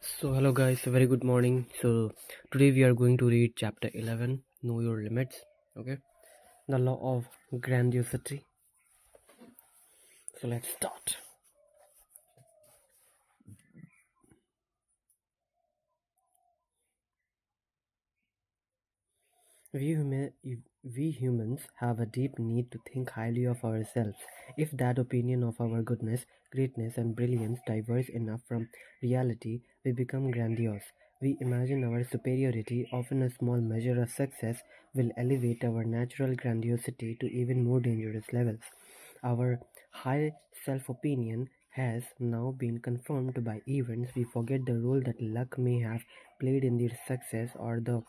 So, hello guys, very good morning. So, today we are going to read chapter 11, Know Your Limits. Okay, the law of grandiosity. So, let's start. We humans have a deep need to think highly of ourselves. If that opinion of our goodness, greatness, and brilliance diverge enough from reality, we become grandiose. We imagine our superiority, often a small measure of success, will elevate our natural grandiosity to even more dangerous levels. Our high self opinion has now been confirmed by events. We forget the role that luck may have played in their success or the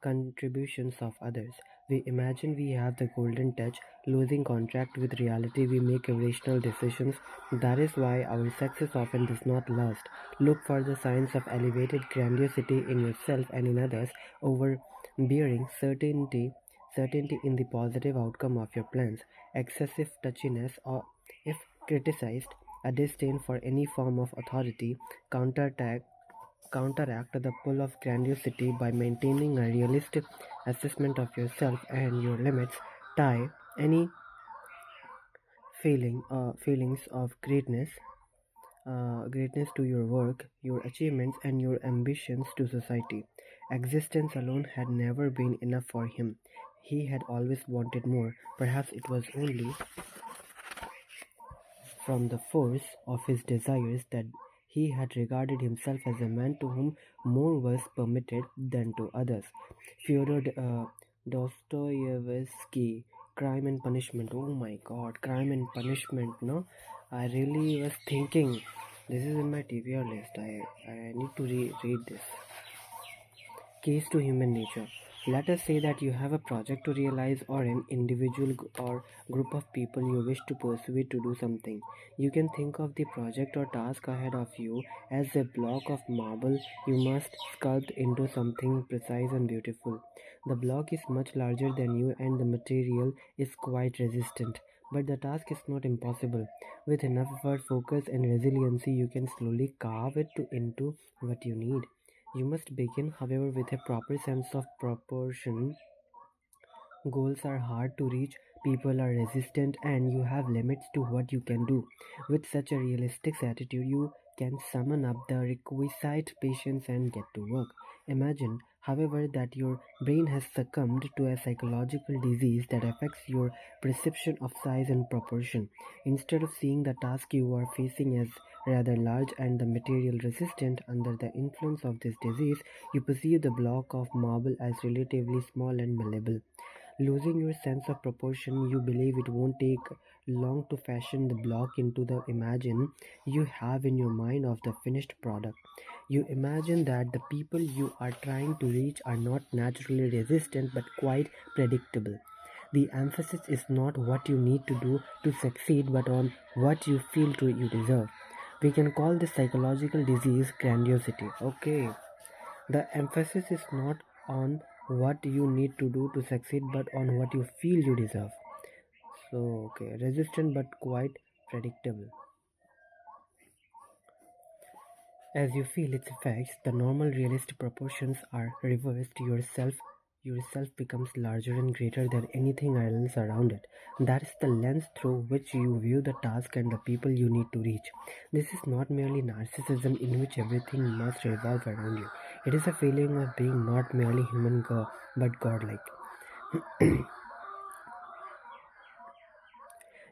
contributions of others. We imagine we have the golden touch, losing contact with reality. We make irrational decisions. That is why our success often does not last. Look for the signs of elevated grandiosity in yourself and in others, overbearing certainty in the positive outcome of your plans, excessive touchiness, or if criticized, a disdain for any form of authority, counteract the pull of grandiosity by maintaining a realistic assessment of yourself and your limits. Tie any feelings of greatness to your work, your achievements, and your ambitions to society. Existence alone had never been enough for him. He had always wanted more. Perhaps it was only from the force of his desires that he had regarded himself as a man to whom more was permitted than to others. Fyodor Dostoevsky, Crime and Punishment. Oh my god, Crime and Punishment, no? I really was thinking, this is in my TBR list. I need to read this. Case to human nature. Let us say that you have a project to realize or an individual or group of people you wish to persuade to do something. You can think of the project or task ahead of you as a block of marble you must sculpt into something precise and beautiful. The block is much larger than you and the material is quite resistant. But the task is not impossible. With enough effort, focus, and resiliency, you can slowly carve it into what you need. You must begin, however, with a proper sense of proportion. Goals are hard to reach, people are resistant, and you have limits to what you can do. With such a realistic attitude, you can summon up the requisite patience and get to work. Imagine, however, that your brain has succumbed to a psychological disease that affects your perception of size and proportion. Instead of seeing the task you are facing as rather large and the material resistant under the influence of this disease, you perceive the block of marble as relatively small and malleable. Losing your sense of proportion, you believe it won't take long to fashion the block into the imagine you have in your mind of the finished product. You imagine that the people you are trying to reach are not naturally resistant but quite predictable. The emphasis is not what you need to do to succeed but on what you feel you deserve. We can call this psychological disease grandiosity. Okay. The emphasis is not on what you need to do to succeed but on what you feel you deserve. So, okay, resistant but quite predictable. As you feel its effects, the normal realistic proportions are reversed. Yourself becomes larger and greater than anything else around it. That is the lens through which you view the task and the people you need to reach. This is not merely narcissism in which everything must revolve around you. It is a feeling of being not merely human but godlike.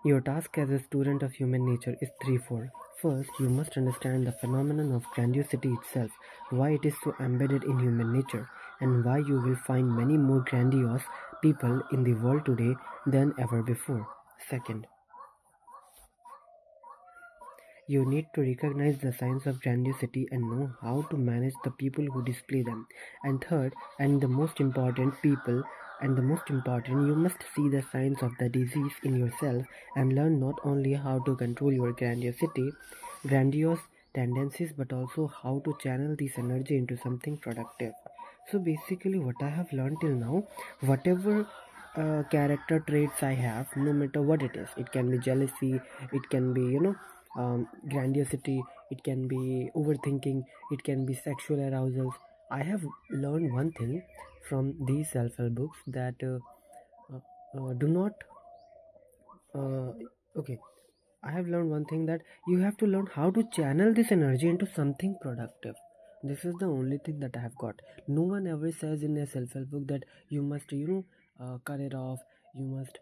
Your task as a student of human nature is threefold. First, you must understand the phenomenon of grandiosity itself, why it is so embedded in human nature, and why you will find many more grandiose people in the world today than ever before. Second, you need to recognize the signs of grandiosity and know how to manage the people who display them. And third, and the most important, you must see the signs of the disease in yourself and learn not only how to control your grandiose tendencies, but also how to channel this energy into something productive. So basically, what I have learned till now, whatever character traits I have, no matter what it is, it can be jealousy, it can be grandiosity, it can be overthinking, it can be sexual arousals. I have learned one thing from these self-help books that do not uh, okay, I have learned one thing, that you have to learn how to channel this energy into something productive. This is the only thing that I have got. No one ever says in a self-help book that you must, cut it off. You must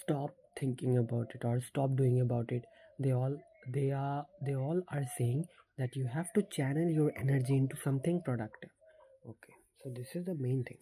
stop thinking about it or stop doing about it. They all are saying that you have to channel your energy into something productive. Okay, so this is the main thing.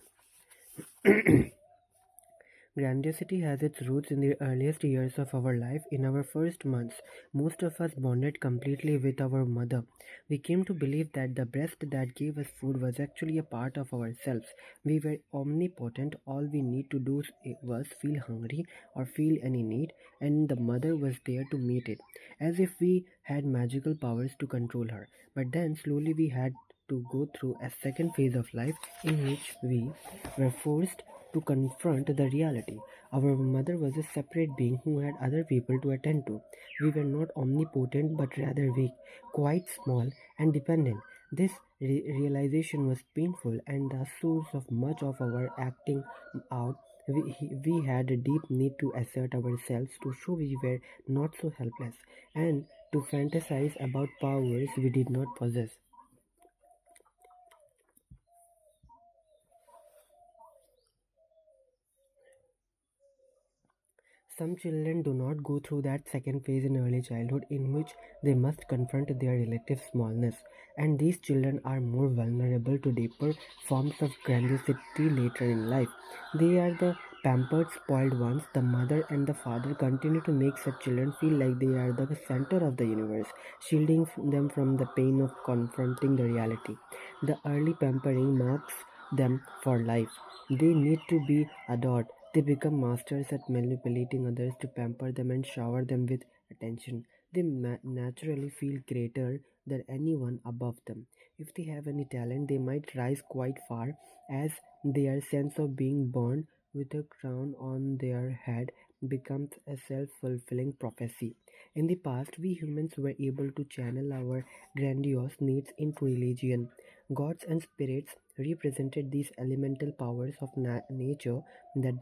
Grandiosity has its roots in the earliest years of our life. In our first months, most of us bonded completely with our mother. We came to believe that the breast that gave us food was actually a part of ourselves. We were omnipotent. All we need to do was feel hungry or feel any need, and the mother was there to meet it, as if we had magical powers to control her. But then, slowly, we had to go through a second phase of life in which we were forced to confront the reality. Our mother was a separate being who had other people to attend to. We were not omnipotent but rather weak, quite small, and dependent. This realization was painful and the source of much of our acting out. We had a deep need to assert ourselves, to show we were not so helpless, and to fantasize about powers we did not possess. Some children do not go through that second phase in early childhood, in which they must confront their relative smallness, and these children are more vulnerable to deeper forms of grandiosity later in life. They are the pampered, spoiled ones. The mother and the father continue to make such children feel like they are the center of the universe, shielding them from the pain of confronting the reality. The early pampering marks them for life. They need to be adored. They become masters at manipulating others to pamper them and shower them with attention. They naturally feel greater than anyone above them. If they have any talent, they might rise quite far, as their sense of being born with a crown on their head becomes a self-fulfilling prophecy. In the past, we humans were able to channel our grandiose needs into religion. Gods and spirits represented these elemental powers of nature that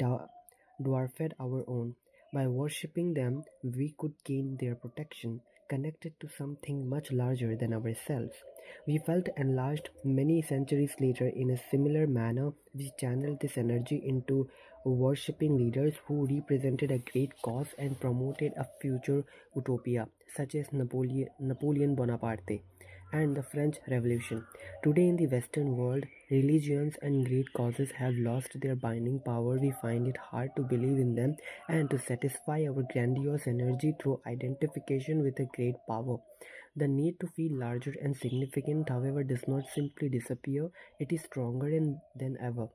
dwarfed our own. By worshipping them, we could gain their protection, connected to something much larger than ourselves. We felt enlarged many centuries later. In a similar manner, we channeled this energy into worshipping leaders who represented a great cause and promoted a future utopia, such as Napoleon Bonaparte and the French Revolution. Today, in the Western world, religions and great causes have lost their binding power. We find it hard to believe in them and to satisfy our grandiose energy through identification with a great power. The need to feel larger and significant, however, does not simply disappear, it is stronger than ever.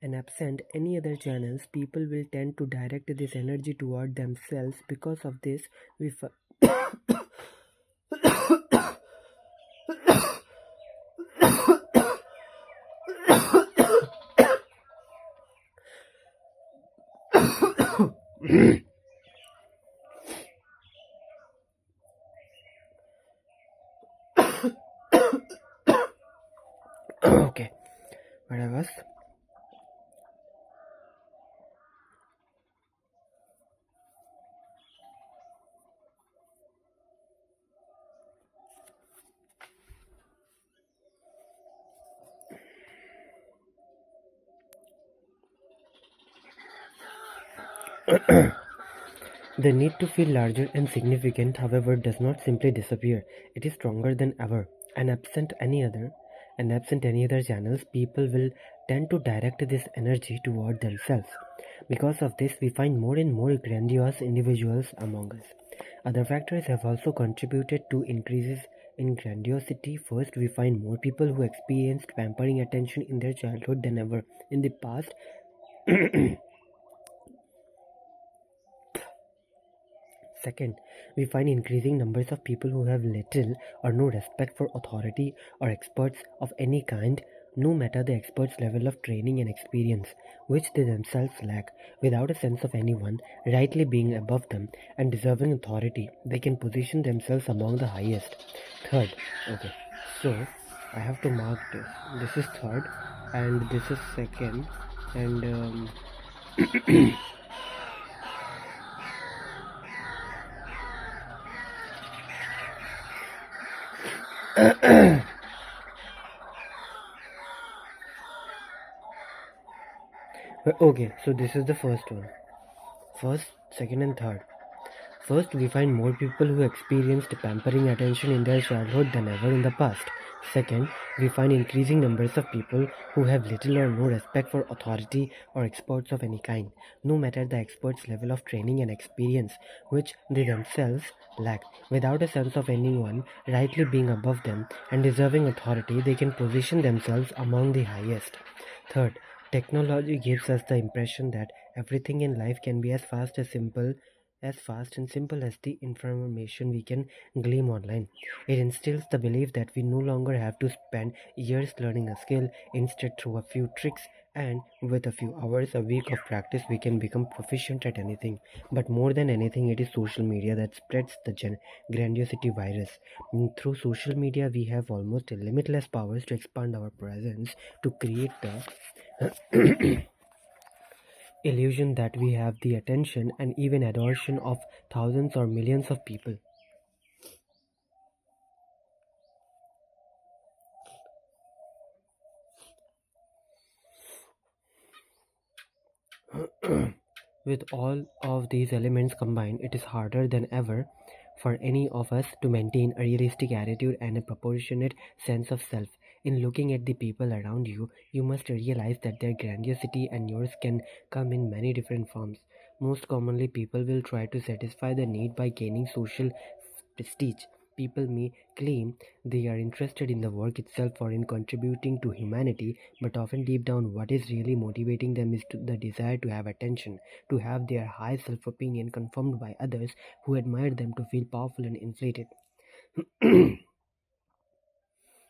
And absent any other channels, people will tend to direct this energy toward themselves. Because of this, we okay, where I was. The need to feel larger and significant, however, does not simply disappear. It is stronger than ever. And absent any other channels, people will tend to direct this energy toward themselves. Because of this, we find more and more grandiose individuals among us. Other factors have also contributed to increases in grandiosity. First, we find more people who experienced pampering attention in their childhood than ever in the past. Second, we find increasing numbers of people who have little or no respect for authority or experts of any kind. no matter the expert's level of training and experience, which they themselves lack. Without a sense of anyone rightly being above them and deserving authority, they can position themselves among the highest. Third, okay, so I have to mark this. This is third, and this is second, and okay, so this is the first one. First, second, and third. First, we find more people who experienced pampering attention in their childhood than ever in the past. Second, we find increasing numbers of people who have little or no respect for authority or experts of any kind, no matter the expert's level of training and experience, which they themselves lack. Without a sense of anyone rightly being above them and deserving authority, they can position themselves among the highest. Third, technology gives us the impression that everything in life can be as fast and simple as the information we can glean online. It instills the belief that we no longer have to spend years learning a skill. Instead, through a few tricks and with a few hours a week of practice, we can become proficient at anything. But more than anything, it is social media that spreads the grandiosity virus. Through social media, we have almost limitless powers to expand our presence, to create the illusion that we have the attention and even adoration of thousands or millions of people. With all of these elements combined, it is harder than ever for any of us to maintain a realistic attitude and a proportionate sense of self. In looking at the people around you, you must realize that their grandiosity and yours can come in many different forms. Most commonly, people will try to satisfy the need by gaining social prestige. People may claim they are interested in the work itself or in contributing to humanity, but often deep down, what is really motivating them is the desire to have attention, to have their high self opinion confirmed by others who admire them, to feel powerful and inflated.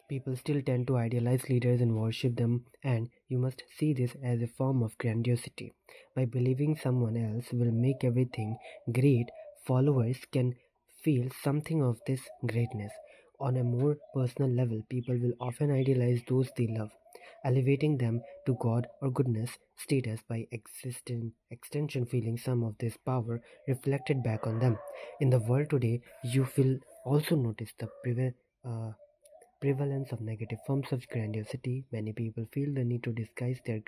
People still tend to idealize leaders and worship them, and you must see this as a form of grandiosity. By believing someone else will make everything great, followers can feel something of this greatness. On a more personal level, people will often idealize those they love, elevating them to God or goodness status by extension, feeling some of this power reflected back on them. In the world today, you will also notice the uh, prevalence of negative forms of grandiosity. Many people feel the need to disguise their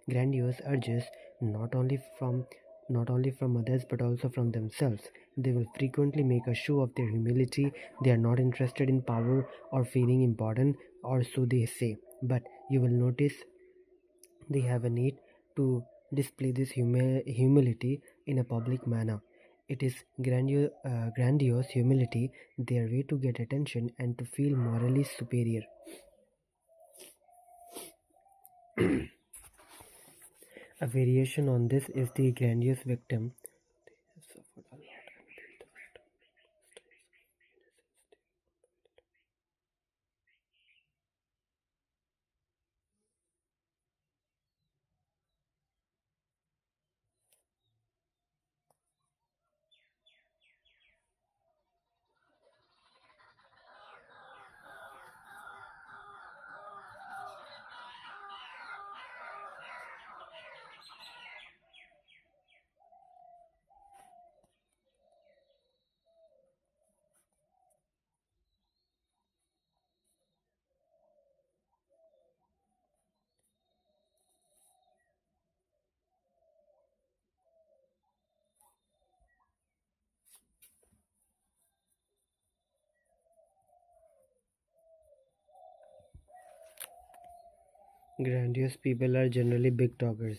grandiose urges not only from not only from others but also from themselves. They will frequently make a show of their humility. They are not interested in power or feeling important, or so they say. But you will notice they have a need to display this humility in a public manner. It is grandiose humility, their way to get attention and to feel morally superior. A variation on this is the grandiose victim. Grandiose people are generally big talkers.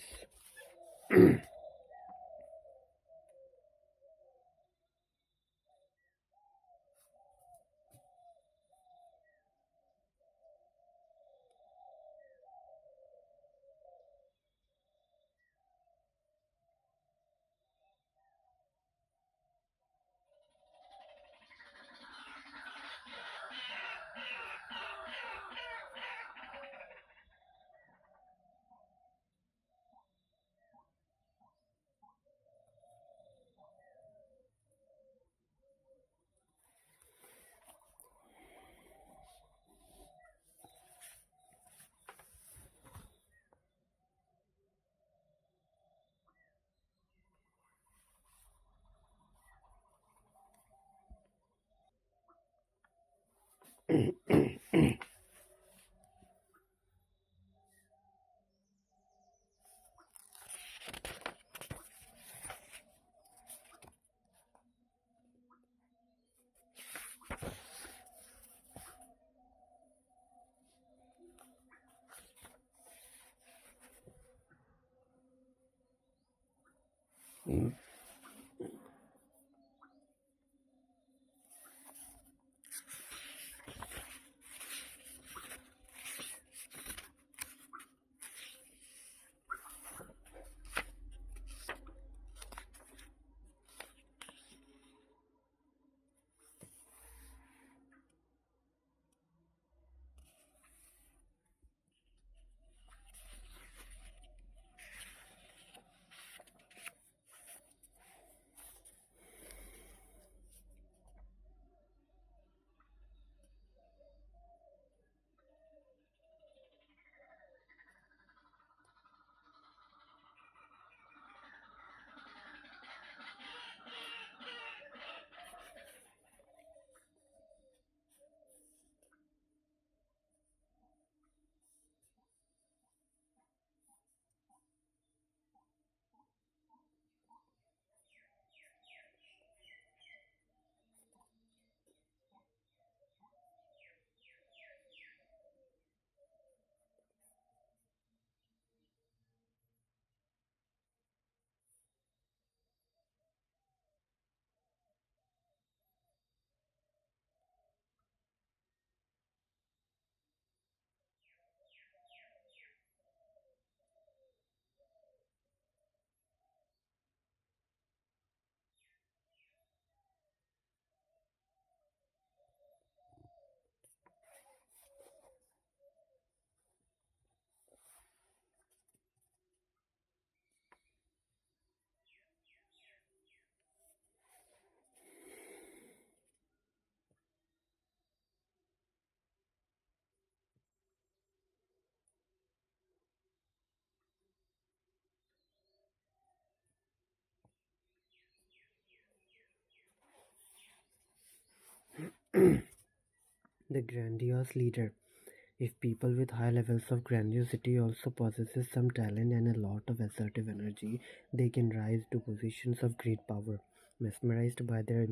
The grandiose leader. If people with high levels of grandiosity also possesses some talent and a lot of assertive energy, they can rise to positions of great power. Mesmerized by their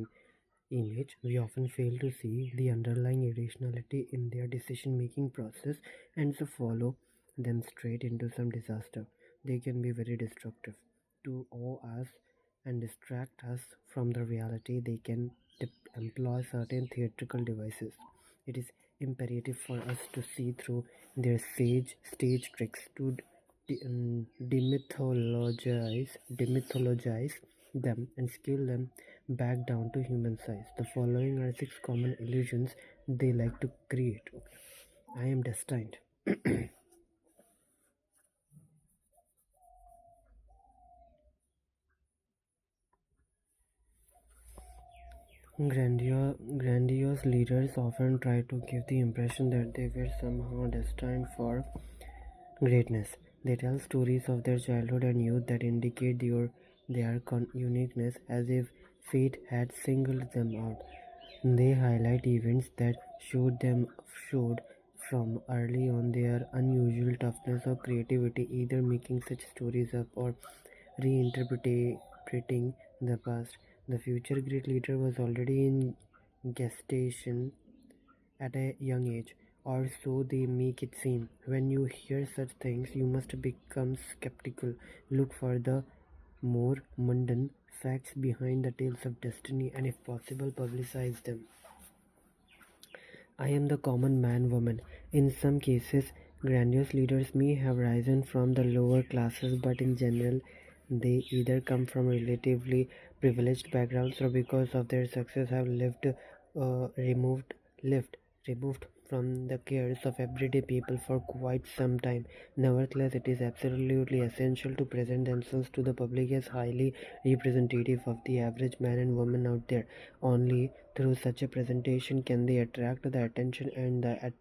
image, we often fail to see the underlying irrationality in their decision making process and so follow them straight into some disaster. They can be very destructive to awe us and distract us from the reality. They can employ certain theatrical devices. It is imperative for us to see through their stage tricks to demythologize them and scale them back down to human size. The following are six common illusions they like to create. Okay. I am destined. Grandiose leaders often try to give the impression that they were somehow destined for greatness. They tell stories of their childhood and youth that indicate their uniqueness as if fate had singled them out. They highlight events that showed from early on their unusual toughness or creativity, either making such stories up or reinterpreting the past. The future great leader was already in gestation at a young age, or so they make it seem. When you hear such things, you must become skeptical. Look for the more mundane facts behind the tales of destiny and, if possible, publicize them. I am the common man woman. In some cases, grandiose leaders may have risen from the lower classes, but in general, they either come from relatively privileged backgrounds or because of their success have lived removed from the cares of everyday people for quite some time. Nevertheless, it is absolutely essential to present themselves to the public as highly representative of the average man and woman out there. Only through such a presentation can they attract the attention and the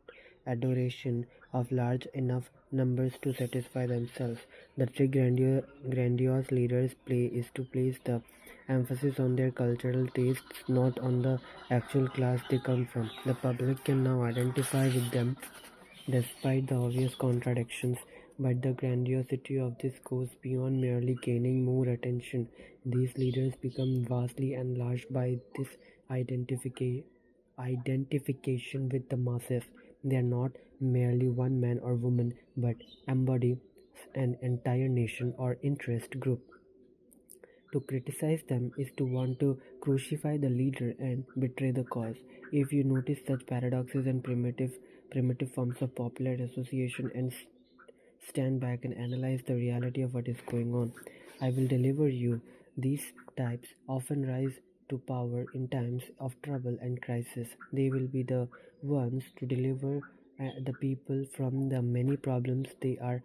adoration of large enough numbers to satisfy themselves. The trick grandiose leaders play is to place the emphasis on their cultural tastes, not on the actual class they come from. The public can now identify with them despite the obvious contradictions, but the grandiosity of this goes beyond merely gaining more attention. These leaders become vastly enlarged by this identification with the masses. They are not merely one man or woman, but embody an entire nation or interest group. To criticize them is to want to crucify the leader and betray the cause. If you notice such paradoxes and primitive forms of popular association and stand back and analyze the reality of what is going on, I will deliver you. These types often rise to power in times of trouble and crisis. They will be the ones to deliver the people from the many problems they are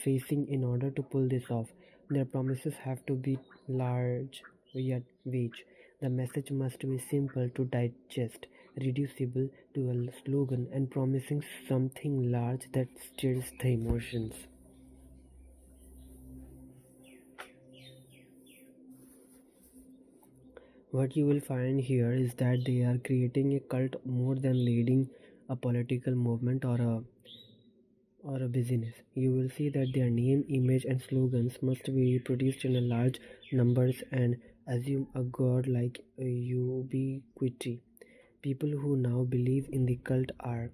facing in order to pull this off. Their promises have to be large yet vague. The message must be simple to digest, reducible to a slogan, and promising something large that stirs the emotions. What you will find here is that they are creating a cult more than leading a political movement or a business. You will see that their name, image, and slogans must be reproduced in a large numbers and assume a god like ubiquity. People who now believe in the cult are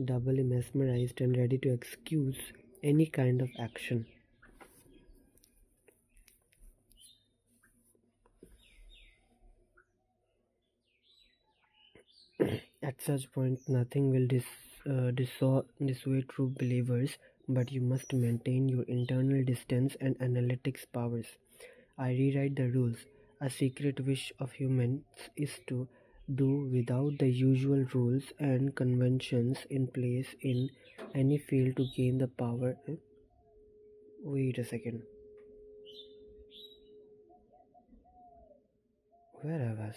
doubly mesmerized and ready to excuse any kind of action. At such point, nothing will dissuade true believers, but you must maintain your internal distance and analytics powers. I rewrite the rules. A secret wish of humans is to do without the usual rules and conventions in place in any field to gain the power. Wait a second. Where I was?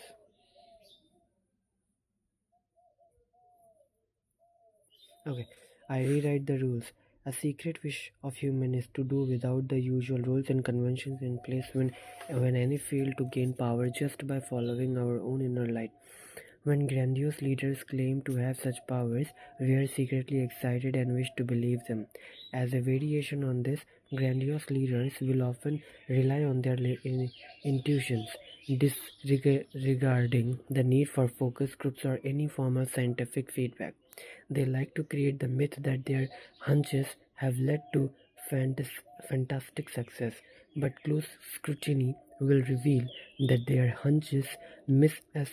Okay, I rewrite the rules. A secret wish of human is to do without the usual rules and conventions in place when any fail to gain power just by following our own inner light. When grandiose leaders claim to have such powers, we are secretly excited and wish to believe them. As a variation on this, grandiose leaders will often rely on their intuitions, disregarding the need for focus groups or any formal scientific feedback. They like to create the myth that their hunches have led to fantastic success, but close scrutiny will reveal that their hunches miss as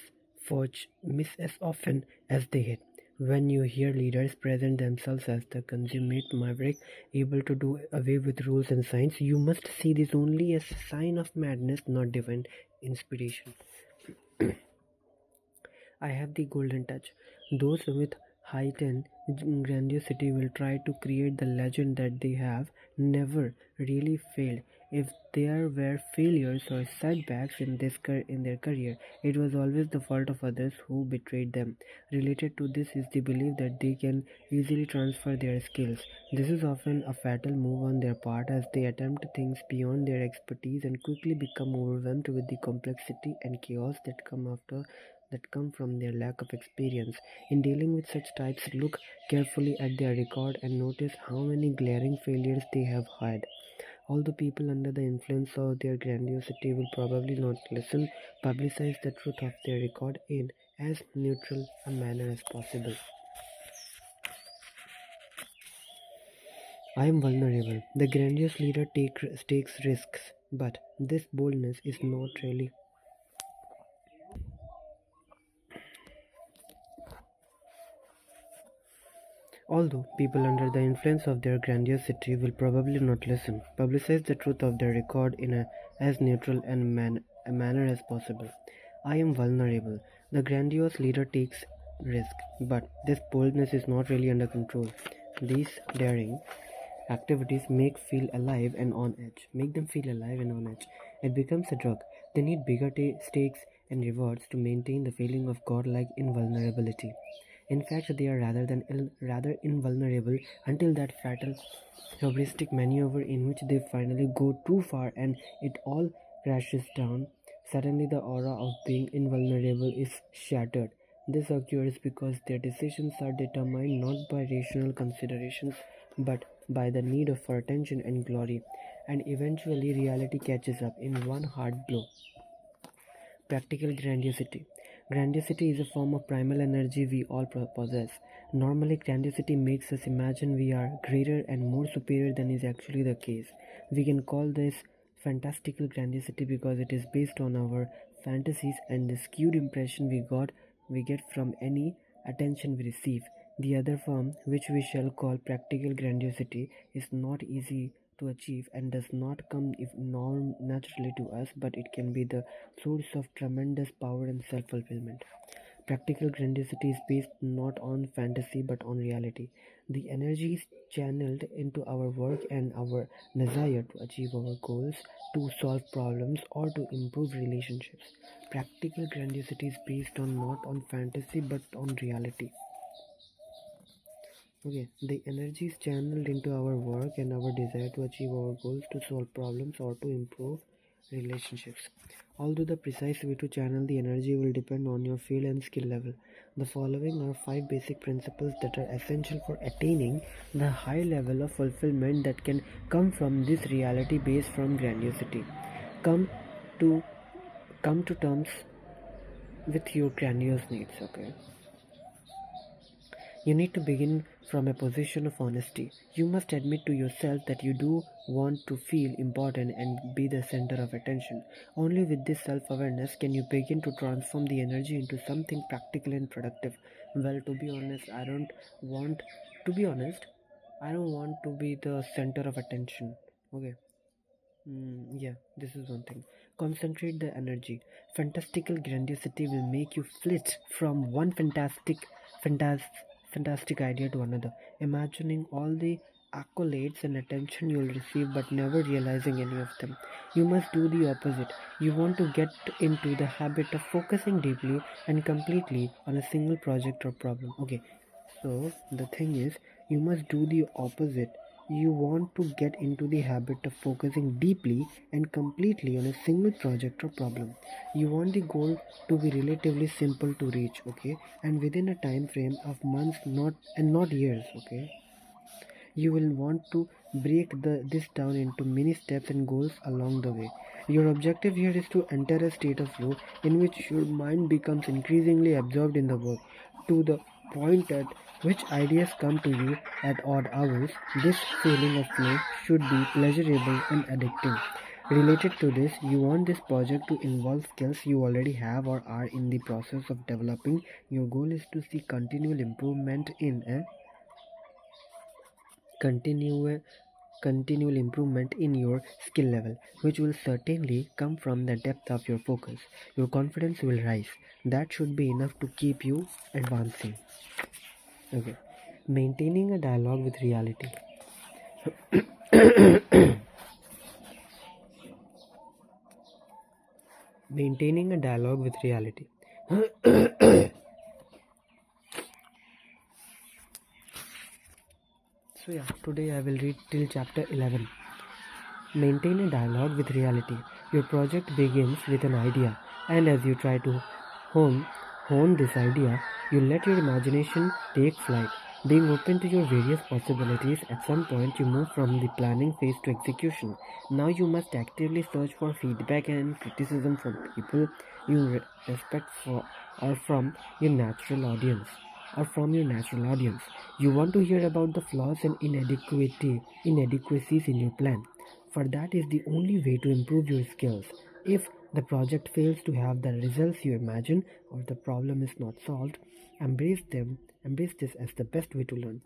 miss as often as they hit. When you hear leaders present themselves as the consummate maverick, able to do away with rules and signs, you must see this only as a sign of madness, not divine inspiration. I have the golden touch. Those with heightened grandiosity will try to create the legend that they have never really failed. If there were failures or setbacks in their career, it was always the fault of others who betrayed them. Related to this is the belief that they can easily transfer their skills. This is often a fatal move on their part as they attempt things beyond their expertise and quickly become overwhelmed with the complexity and chaos that come from their lack of experience. In dealing with such types, look carefully at their record and notice how many glaring failures they have had. Although people under the influence of their grandiosity will probably not listen, publicize the truth of their record in as neutral a manner as possible. I am vulnerable. The grandiose leader takes risks, but this boldness is not really. Although people under the influence of their grandiosity will probably not listen, publicize the truth of their record in as neutral a manner as possible. I am vulnerable. The grandiose leader takes risk, but this boldness is not really under control. These daring activities make them feel alive and on edge. It becomes a drug. They need bigger stakes and rewards to maintain the feeling of godlike invulnerability. In fact, they are rather invulnerable until that fatal heuristic maneuver in which they finally go too far and it all crashes down. Suddenly, the aura of being invulnerable is shattered. This occurs because their decisions are determined not by rational considerations but by the need for attention and glory, and eventually reality catches up in one hard blow. Practical grandiosity. Grandiosity is a form of primal energy we all possess. Normally, grandiosity makes us imagine we are greater and more superior than is actually the case. We can call this fantastical grandiosity because it is based on our fantasies and the skewed impression we get from any attention we receive. The other form, which we shall call practical grandiosity, is not easy to achieve and does not come if norm naturally to us, but it can be the source of tremendous power and self-fulfillment. Practical grandiosity is based not on fantasy but on reality. The energy is channeled into our work and our desire to achieve our goals, to solve problems, or to improve relationships. Practical grandiosity is based on not on fantasy but on reality. Okay, the energy is channeled into our work and our desire to achieve our goals, to solve problems, or to improve relationships. Although the precise way to channel the energy will depend on your field and skill level, the following are 5 basic principles that are essential for attaining the high level of fulfillment that can come from this reality based from grandiosity. Come to come to terms with your grandiose needs, okay? You need to begin from a position of honesty. You must admit to yourself that you do want to feel important and be the center of attention. Only with this self-awareness can you begin to transform the energy into something practical and productive. Well, to be honest, I don't want to be the center of attention. Okay. Yeah, this is one thing. Concentrate the energy. Fantastical grandiosity will make you flit from one fantas, fantastic idea to another, imagining all the accolades and attention you'll receive but never realizing any of them. You must do the opposite. You want to get into the habit of focusing deeply and completely on a single project or problem. Okay, so the thing is, you must do the opposite. You want to get into the habit of focusing deeply and completely on a single project or problem. You want the goal to be relatively simple to reach, okay, and within a time frame of months, not years, okay. You will want to break this down into many steps and goals along the way. Your objective here is to enter a state of flow in which your mind becomes increasingly absorbed in the work to the point at which ideas come to you at odd hours. This feeling of flow should be pleasurable and addictive. Related to this, you want this project to involve skills you already have or are in the process of developing. Your goal is to see continual continual improvement in your skill level, which will certainly come from the depth of your focus. Your confidence will rise. That should be enough to keep you advancing. Okay. Maintaining a dialogue with reality. Maintaining a dialogue with reality. So yeah, today I will read till chapter 11. Maintain a dialogue with reality. Your project begins with an idea, and as you try to hone, hone this idea, you let your imagination take flight. Being open to your various possibilities, at some point you move from the planning phase to execution. Now you must actively search for feedback and criticism from people you respect for or from your natural audience You want to hear about the flaws and inadequacies in your plan, for that is the only way to improve your skills. If the project fails to have the results you imagine or the problem is not solved, embrace this as the best way to learn.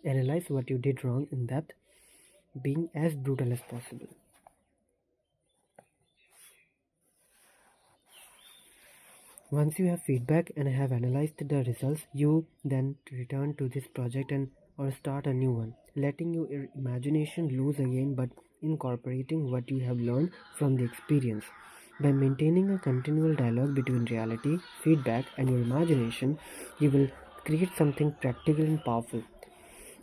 Analyze what you did wrong in depth, being as brutal as possible. Once you have feedback and have analyzed the results, you then return to this project and or start a new one, letting your imagination loose again but incorporating what you have learned from the experience. By maintaining a continual dialogue between reality, feedback, and your imagination, you will create something practical and powerful.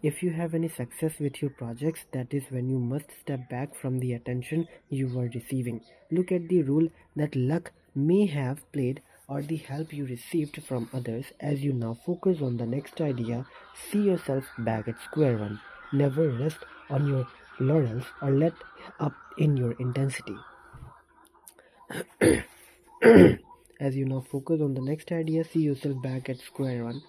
If you have any success with your projects, that is when you must step back from the attention you were receiving. Look at the role that luck may have played or the help you received from others. As you now focus on the next idea, see yourself back at square one. Never rest on your laurels or let up in your intensity. As you now focus on the next idea, see yourself back at square one.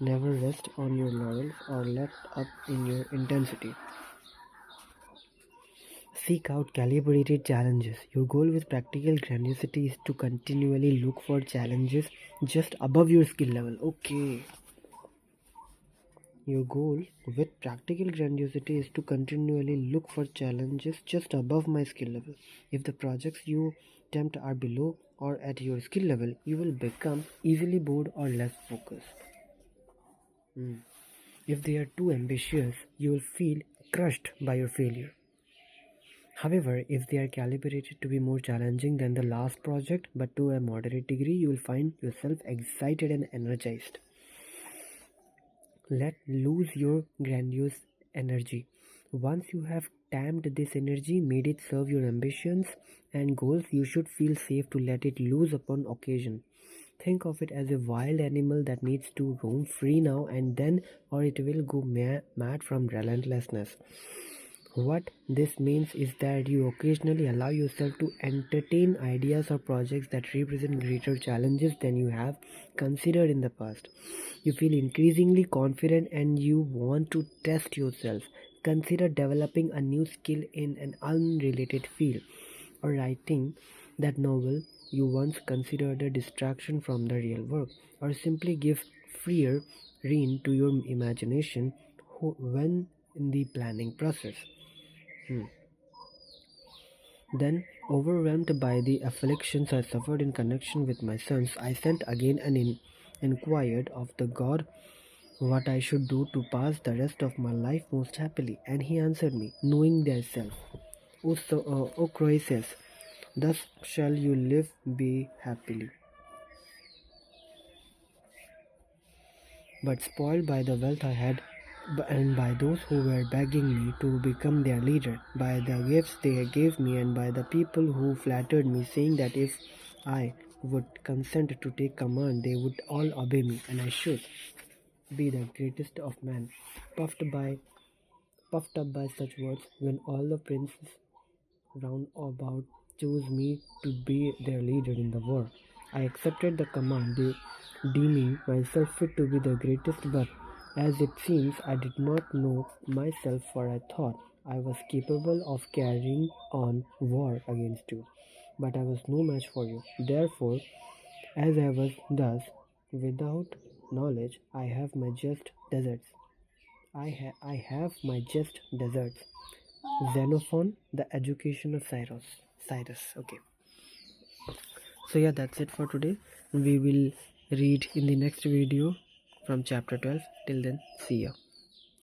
Never rest on your laurels or let up in your intensity. Seek out calibrated challenges. Your goal with practical grandiosity is to continually look for challenges just above your skill level. Okay. Your goal with practical grandiosity is to continually look for challenges just above my skill level. If the projects you attempt are below or at your skill level, you will become easily bored or less focused. If they are too ambitious, you will feel crushed by your failure. However, if they are calibrated to be more challenging than the last project but to a moderate degree, you will find yourself excited and energized. Let loose your grandiose energy. Once you have tamed this energy, made it serve your ambitions and goals, you should feel safe to let it loose upon occasion. Think of it as a wild animal that needs to roam free now and then, or it will go mad from relentlessness. What this means is that you occasionally allow yourself to entertain ideas or projects that represent greater challenges than you have considered in the past. You feel increasingly confident and you want to test yourself. Consider developing a new skill in an unrelated field or writing that novel you once considered a distraction from the real work, or simply give freer rein to your imagination when in the planning process. Then, overwhelmed by the afflictions I suffered in connection with my sons, I sent again and inquired of the God what I should do to pass the rest of my life most happily. And he answered me, knowing thyself, O Croesus, thus shall you live, be happily. But spoiled by the wealth I had and by those who were begging me to become their leader, by the gifts they gave me, and by the people who flattered me, saying that if I would consent to take command, they would all obey me, and I should be the greatest of men. Puffed up by such words, when all the princes round about chose me to be their leader in the war, I accepted the command, deeming myself fit to be the greatest, but as it seems I did not know myself, for I thought I was capable of carrying on war against you. But I was no match for you. Therefore, as I was thus without knowledge, I have my just deserts. I have my just deserts. Xenophon, the education of Cyrus. Okay. So yeah, that's it for today. We will read in the next video from chapter 12. Till then, see ya.